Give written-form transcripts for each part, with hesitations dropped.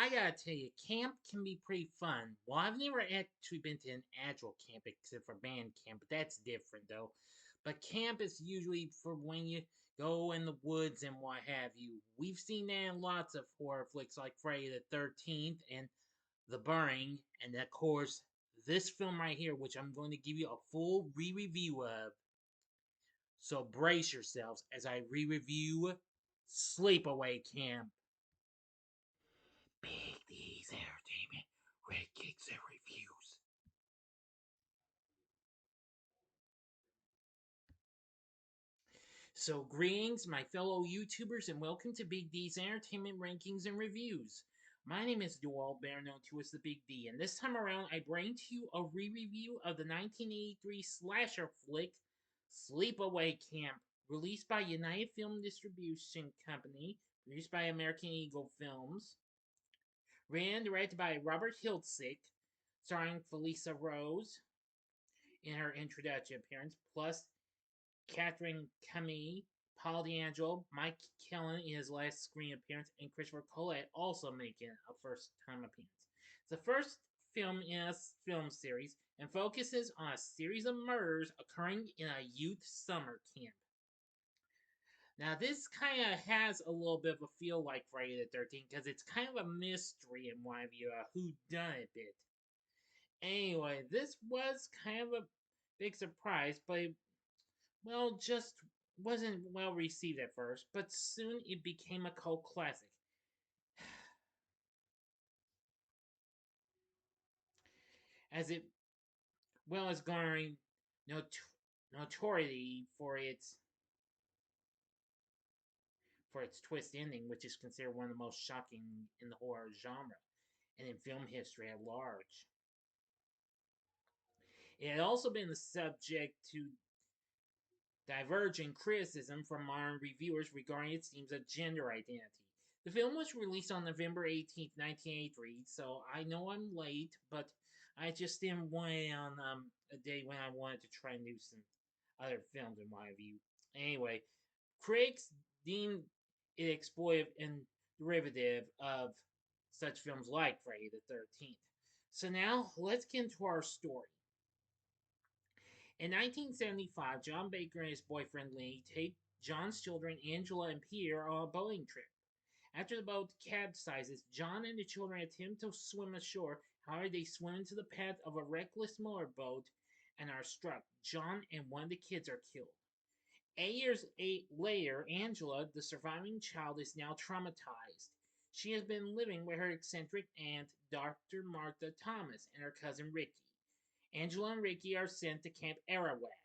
I gotta tell you, camp can be pretty fun. Well, I've never actually been to an actual camp except for band camp, but that's different though. But camp is usually for when you go in the woods and what have you. We've seen that in lots of horror flicks like Friday the 13th and The Burning, and of course, this film right here, which I'm going to give you a full re review of. So brace yourselves as I re review Sleepaway Camp. Big D's Entertainment, Red Kicks and Reviews. So, greetings, my fellow YouTubers, and welcome to Big D's Entertainment Rankings and Reviews. My name is Joel, better known to as the Big D, and this time around I bring to you a re-review of the 1983 slasher flick Sleepaway Camp, released by United Film Distribution Company, produced by American Eagle Films, written and directed by Robert Hiltzik, starring Felissa Rose in her introduction appearance, plus Katherine Kamhi, Paul D'Angelo, Mike Kellin in his last screen appearance, and Christopher Collet also making a first-time appearance. It's the first film in a film series and focuses on a series of murders occurring in a youth summer camp. Now, this kind of has a little bit of a feel like Friday the 13th because it's kind of a mystery in my view, a whodunit bit. Anyway, this was kind of a big surprise, but well, just wasn't well received at first, but soon it became a cult classic. As it well as garnering notoriety for its twist ending, which is considered one of the most shocking in the horror genre and in film history at large. It had also been the subject to diverging criticism from modern reviewers regarding its themes of gender identity. The film was released on November 18th, 1983, so I know I'm late, but I just didn't want it on a day when I wanted to try and do some other films in my view. Anyway, critics deemed it exploitive and derivative of such films like Friday the 13th. So now let's get into our story. In 1975, John Baker and his boyfriend Lee take John's children Angela and Peter on a boating trip. After the boat capsizes, John and the children attempt to swim ashore. However, they swim into the path of a reckless motorboat and are struck. John and one of the kids are killed. 8 years later, Angela, the surviving child, is now traumatized. She has been living with her eccentric aunt, Dr. Martha Thomas, and her cousin Ricky. Angela and Ricky are sent to Camp Arawak.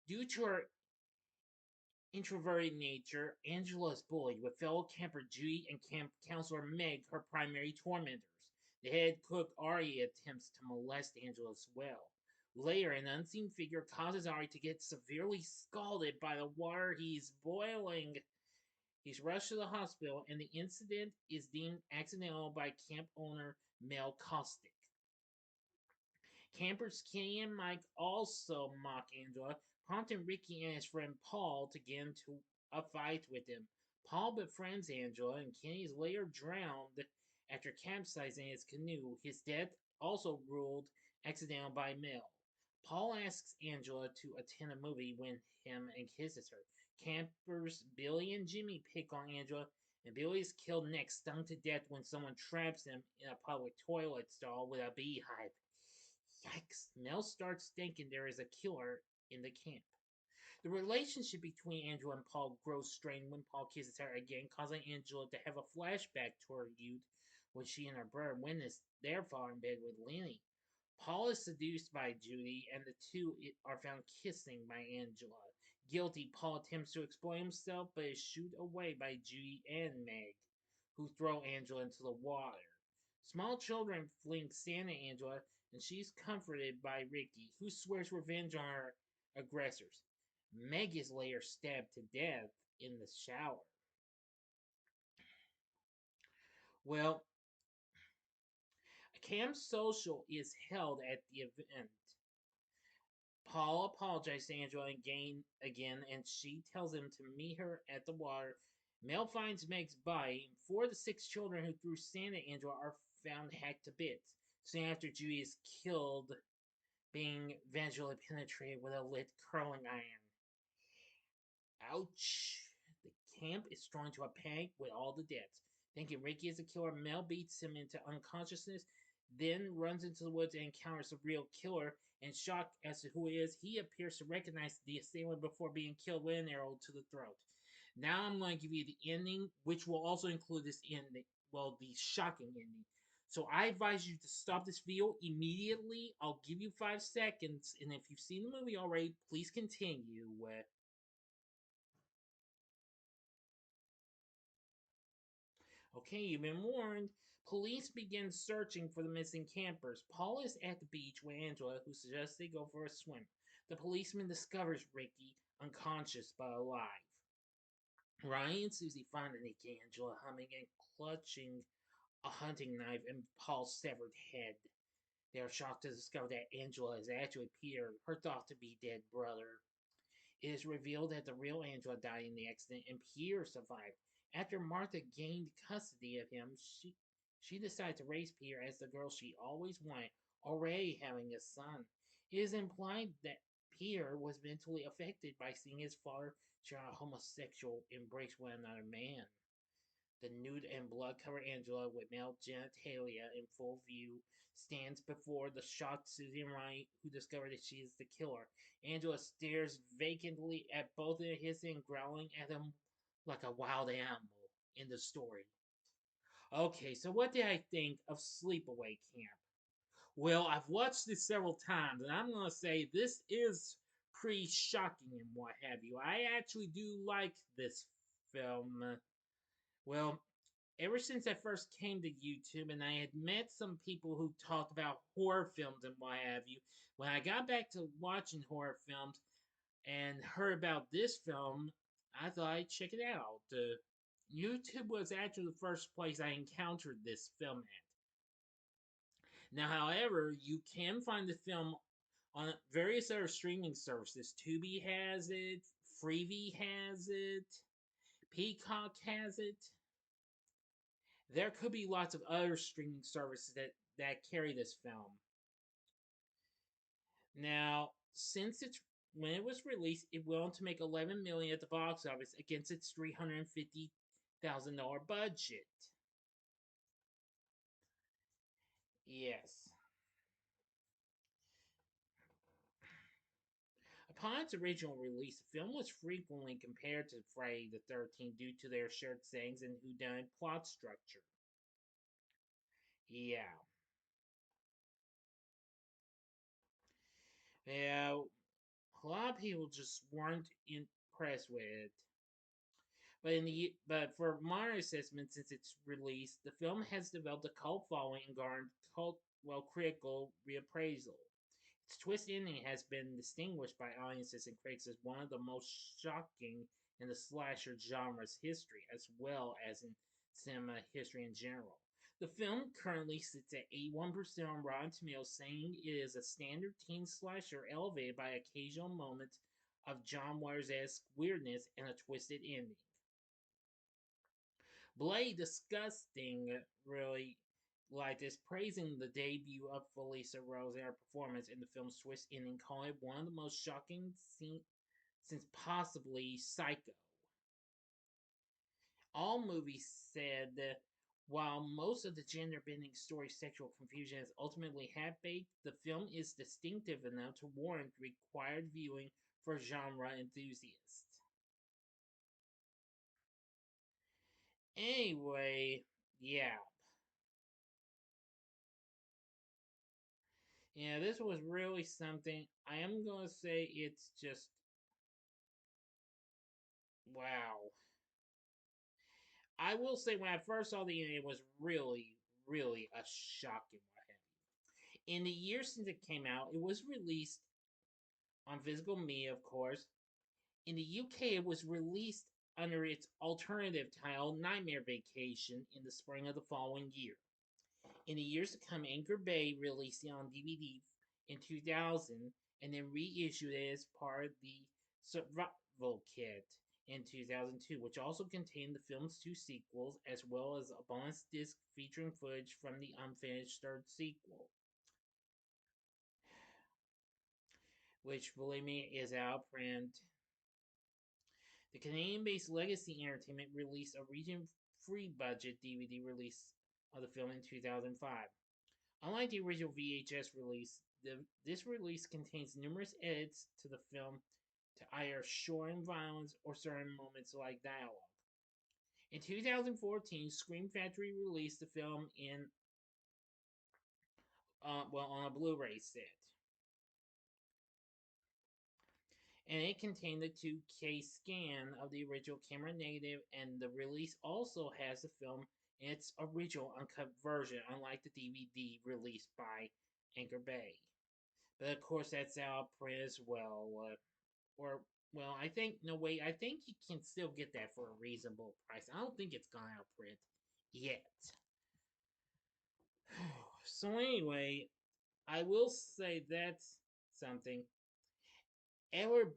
Due to her introverted nature, Angela is bullied, with fellow camper Judy and camp counselor Meg her primary tormentors. The head cook Ari attempts to molest Angela as well. Later, an unseen figure causes Ari to get severely scalded by the water he's boiling. He's rushed to the hospital, and the incident is deemed accidental by camp owner Mel Caustic. Campers Kenny and Mike also mock Angela, prompting Ricky and his friend Paul to get into a fight with him. Paul befriends Angela, and Kenny is later drowned after capsizing his canoe. His death also ruled accidental by Mel. Paul asks Angela to attend a movie with him and kisses her. Campers Billy and Jimmy pick on Angela, and Billy is killed next, stung to death when someone traps him in a public toilet stall with a beehive. Yikes, Mel starts thinking there is a killer in the camp. The relationship between Angela and Paul grows strained when Paul kisses her again, causing Angela to have a flashback to her youth when she and her brother witnessed their father in bed with Lenny. Paul is seduced by Judy, and the two are found kissing by Angela. Guilty, Paul attempts to exploit himself, but is shooed away by Judy and Meg, who throw Angela into the water. Small children fling sand at Angela, and she's comforted by Ricky, who swears revenge on her aggressors. Meg is later stabbed to death in the shower. Well, a camp social is held at the event. Paul apologizes to Angela again, and she tells him to meet her at the water Mel finds Meg's body. Four of the six children who threw sand at Angela are found hacked to bits. Soon after, Judy is killed, being vengefully penetrated with a lit curling iron. Ouch! The camp is thrown to a panic with all the deaths. Thinking Ricky is the killer, Mel beats him into unconsciousness, then runs into the woods and encounters the real killer. And shocked as to who he is, he appears to recognize the assailant before being killed with an arrow to the throat. Now I'm going to give you the ending, which will also include this ending. Well, the shocking ending. So I advise you to stop this video immediately. I'll give you 5 seconds, and if you've seen the movie already, please continue. Okay, you've been warned. Police begin searching for the missing campers. Paul is at the beach with Angela, who suggests they go for a swim. The policeman discovers Ricky unconscious but alive. Ryan and Susie find Angela humming and clutching a hunting knife in Paul's severed head. They are shocked to discover that Angela is actually Peter, her thought to be dead brother. It is revealed that the real Angela died in the accident and Peter survived. After Martha gained custody of him, she decided to raise Peter as the girl she always wanted, already having a son. It is implied that Peter was mentally affected by seeing his father share a homosexual embrace with another man. The nude and blood-covered Angela, with male genitalia in full view, stands before the shocked Susie and Ryan, who discover that she is the killer. Angela stares vacantly at both of them, hissing and growling at them like a wild animal in the story. Okay, so what did I think of Sleepaway Camp? Well, I've watched this several times, and I'm going to say this is pretty shocking and what have you. I actually do like this film. Well, ever since I first came to YouTube and I had met some people who talked about horror films and what have you, when I got back to watching horror films and heard about this film, I thought I'd check it out. YouTube was actually the first place I encountered this film at. Now, however, you can find the film on various other streaming services. Tubi has it, Freevee has it, Peacock has it. There could be lots of other streaming services that carry this film. Now, since it's when it was released, it went on to make 11 million at the box office against its $350,000 budget. Yes. Upon its original release, the film was frequently compared to Friday the 13th due to their shared settings and whodunit plot structure. Yeah. Yeah, a lot of people just weren't impressed with it. But for modern assessment, since its release, the film has developed a cult following and garnered critical reappraisal. Its twist ending has been distinguished by audiences and critics as one of the most shocking in the slasher genre's history, as well as in cinema history in general. The film currently sits at 81% on Rotten Tomatoes, saying it is a standard teen slasher elevated by occasional moments of John Waters-esque weirdness and a twisted ending. Blade Disgusting really like this, praising the debut of Felissa Rose and her performance in the film's twist ending, calling it one of the most shocking since possibly Psycho. All Movies said that while most of the gender-bending story's sexual confusion is ultimately half-baked, the film is distinctive enough to warrant required viewing for genre enthusiasts. Anyway, yeah. Yeah, this was really something. I am going to say it's just wow. I will say when I first saw the ending, it was really, really a shocking what have you. In the years since it came out, it was released on physical media, of course. In the UK, it was released under its alternative title, Nightmare Vacation, in the spring of the following year. In the years to come, Anchor Bay released it on DVD in 2000 and then reissued it as part of the Survival Kit in 2002, which also contained the film's two sequels, as well as a bonus disc featuring footage from the unfinished third sequel, which, believe me, is out of print. The Canadian-based Legacy Entertainment released a region-free budget DVD release of the film in 2005. Unlike the original VHS release, this release contains numerous edits to the film to either shorten violence or certain moments like dialogue. In 2014, Scream Factory released the film on a Blu-ray set, and it contained a 2K scan of the original camera negative, and the release also has the film in its original uncut version, unlike the DVD released by Anchor Bay. But of course, that's out of print as well. Or, well, I think, no, wait, I think you can still get that for a reasonable price. I don't think it's gone out of print yet. So, anyway, I will say that's something. Edward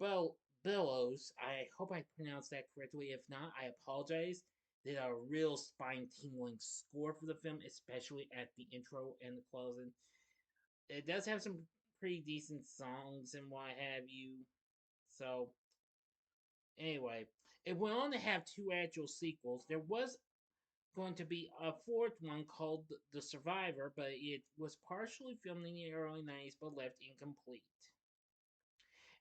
Bellows, I hope I pronounced that correctly. If not, I apologize. Did a real spine tingling score for the film, especially at the intro and the closing. It does have some pretty decent songs and what have you. So, anyway, it went on to have two actual sequels. There was going to be a fourth one called The Survivor, but it was partially filmed in the early 90s but left incomplete.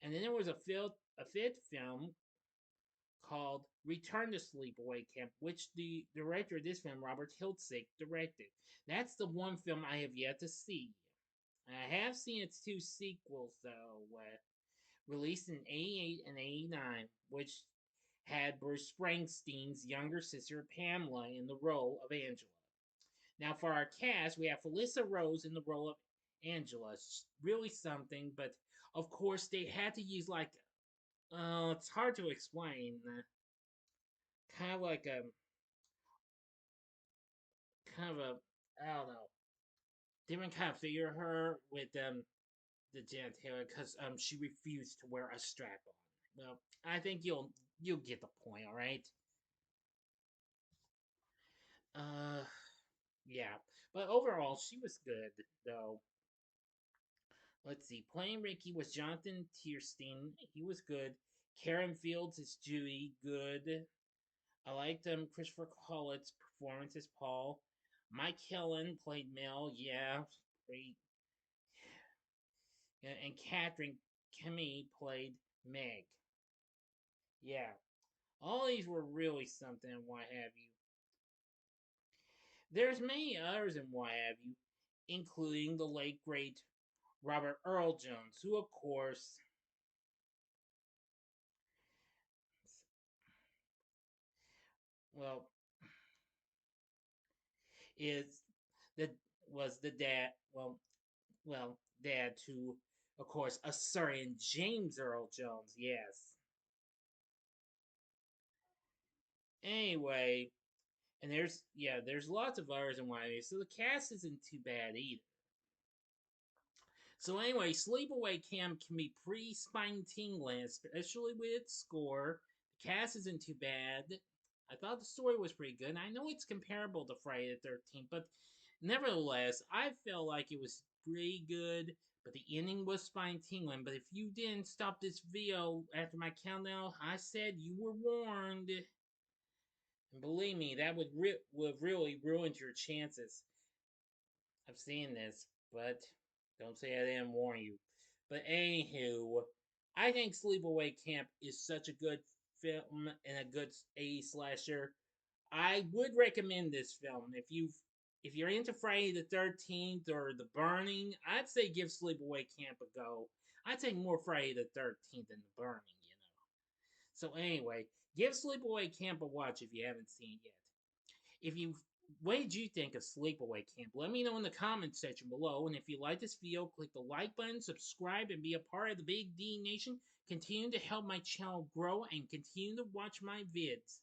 And then there was a fifth film called Return to Sleepaway Camp, which the director of this film, Robert Hiltzik, directed. That's the one film I have yet to see. I have seen its two sequels, though, released in 88 and 89, which had Bruce Springsteen's younger sister, Pamela, in the role of Angela. Now, for our cast, we have Felissa Rose in the role of Angela. It's really something, but of course, they had to use like, it's hard to explain. Kind of like a, kind of a, I don't know, different kind of figure her with the genitalia because she refused to wear a strap on. Well, I think you'll get the point, all right. Uh, yeah, but overall she was good though. Let's see, playing Ricky was Jonathan Tiersten. He was good. Karen Fields is Judy, good. I liked Christopher Collet's performance as Paul. Mike Kellin played Mel, yeah, great. And Katherine Kamhi played Meg. Yeah, all these were really something and what have you. There's many others and what have you, including the late great Robert Earl Jones, who of course well is the was the dad dad to of course a certain James Earl Jones, yes. Anyway, and there's lots of others and what have you, so the cast isn't too bad either. So anyway, Sleepaway Camp can be pretty spine tingling, especially with its score. The cast isn't too bad. I thought the story was pretty good. I know it's comparable to Friday the 13th, but nevertheless, I felt like it was pretty good. But the ending was spine tingling. But if you didn't stop this video after my countdown, I said you were warned. And believe me, that would really ruined your chances of seeing this, but don't say I didn't warn you. But anywho, I think Sleepaway Camp is such a good film and a good A slasher. I would recommend this film if you're into Friday the 13th or The Burning. I'd say give Sleepaway Camp a go. I'd say more Friday the 13th than The Burning, you know. So anyway, give Sleepaway Camp a watch if you haven't seen it yet. If you What did you think of Sleepaway Camp? Let me know in the comments section below. And if you like this video, click the like button, subscribe, and be a part of the Big D Nation. Continue to help my channel grow and continue to watch my vids.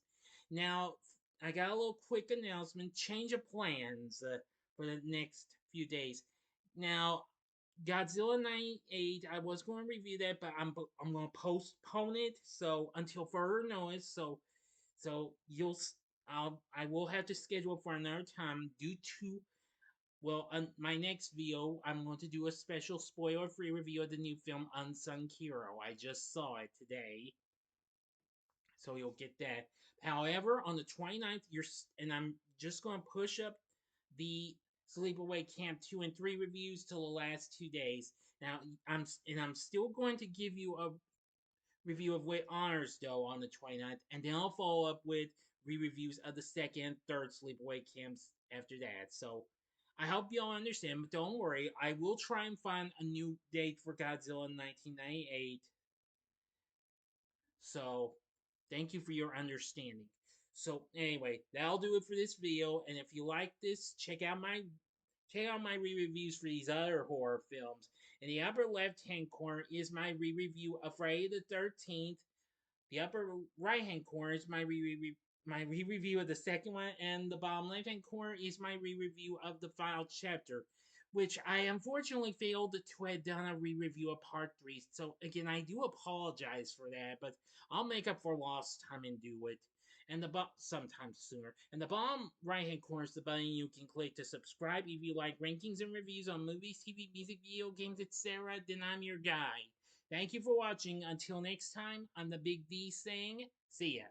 Now, I got a little quick announcement. Change of plans for the next few days. Now, Godzilla 98. I was going to review that, but I'm going to postpone it so until further notice. So I will have to schedule for another time due to my next video. I'm going to do a special spoiler-free review of the new film Unsung Hero. I just saw it today, so you'll get that. However, on the 29th, and I'm just going to push up the Sleepaway Camp 2 and 3 reviews till the last 2 days. Now, I'm still going to give you a review of Wit Honors though on the 29th, and then I'll follow up with re-reviews of the second and third Sleepaway Camps after that. So I hope y'all understand, but don't worry, I will try and find a new date for Godzilla in 1998. So thank you for your understanding. So anyway, that'll do it for this video. And if you like this, check out my re-reviews for these other horror films. In the upper left-hand corner is my re-review of Friday the 13th. The upper right-hand corner is my re-review of the second one, and the bottom left-hand corner is my re-review of the final chapter, which I unfortunately failed to have done a re-review of part 3. So again, I do apologize for that, but I'll make up for lost time and do it. And sometime sooner. And the bottom right-hand corner is the button you can click to subscribe if you like rankings and reviews on movies, TV, music, video games, etc. Then I'm your guy. Thank you for watching. Until next time, I'm the Big D saying, see ya.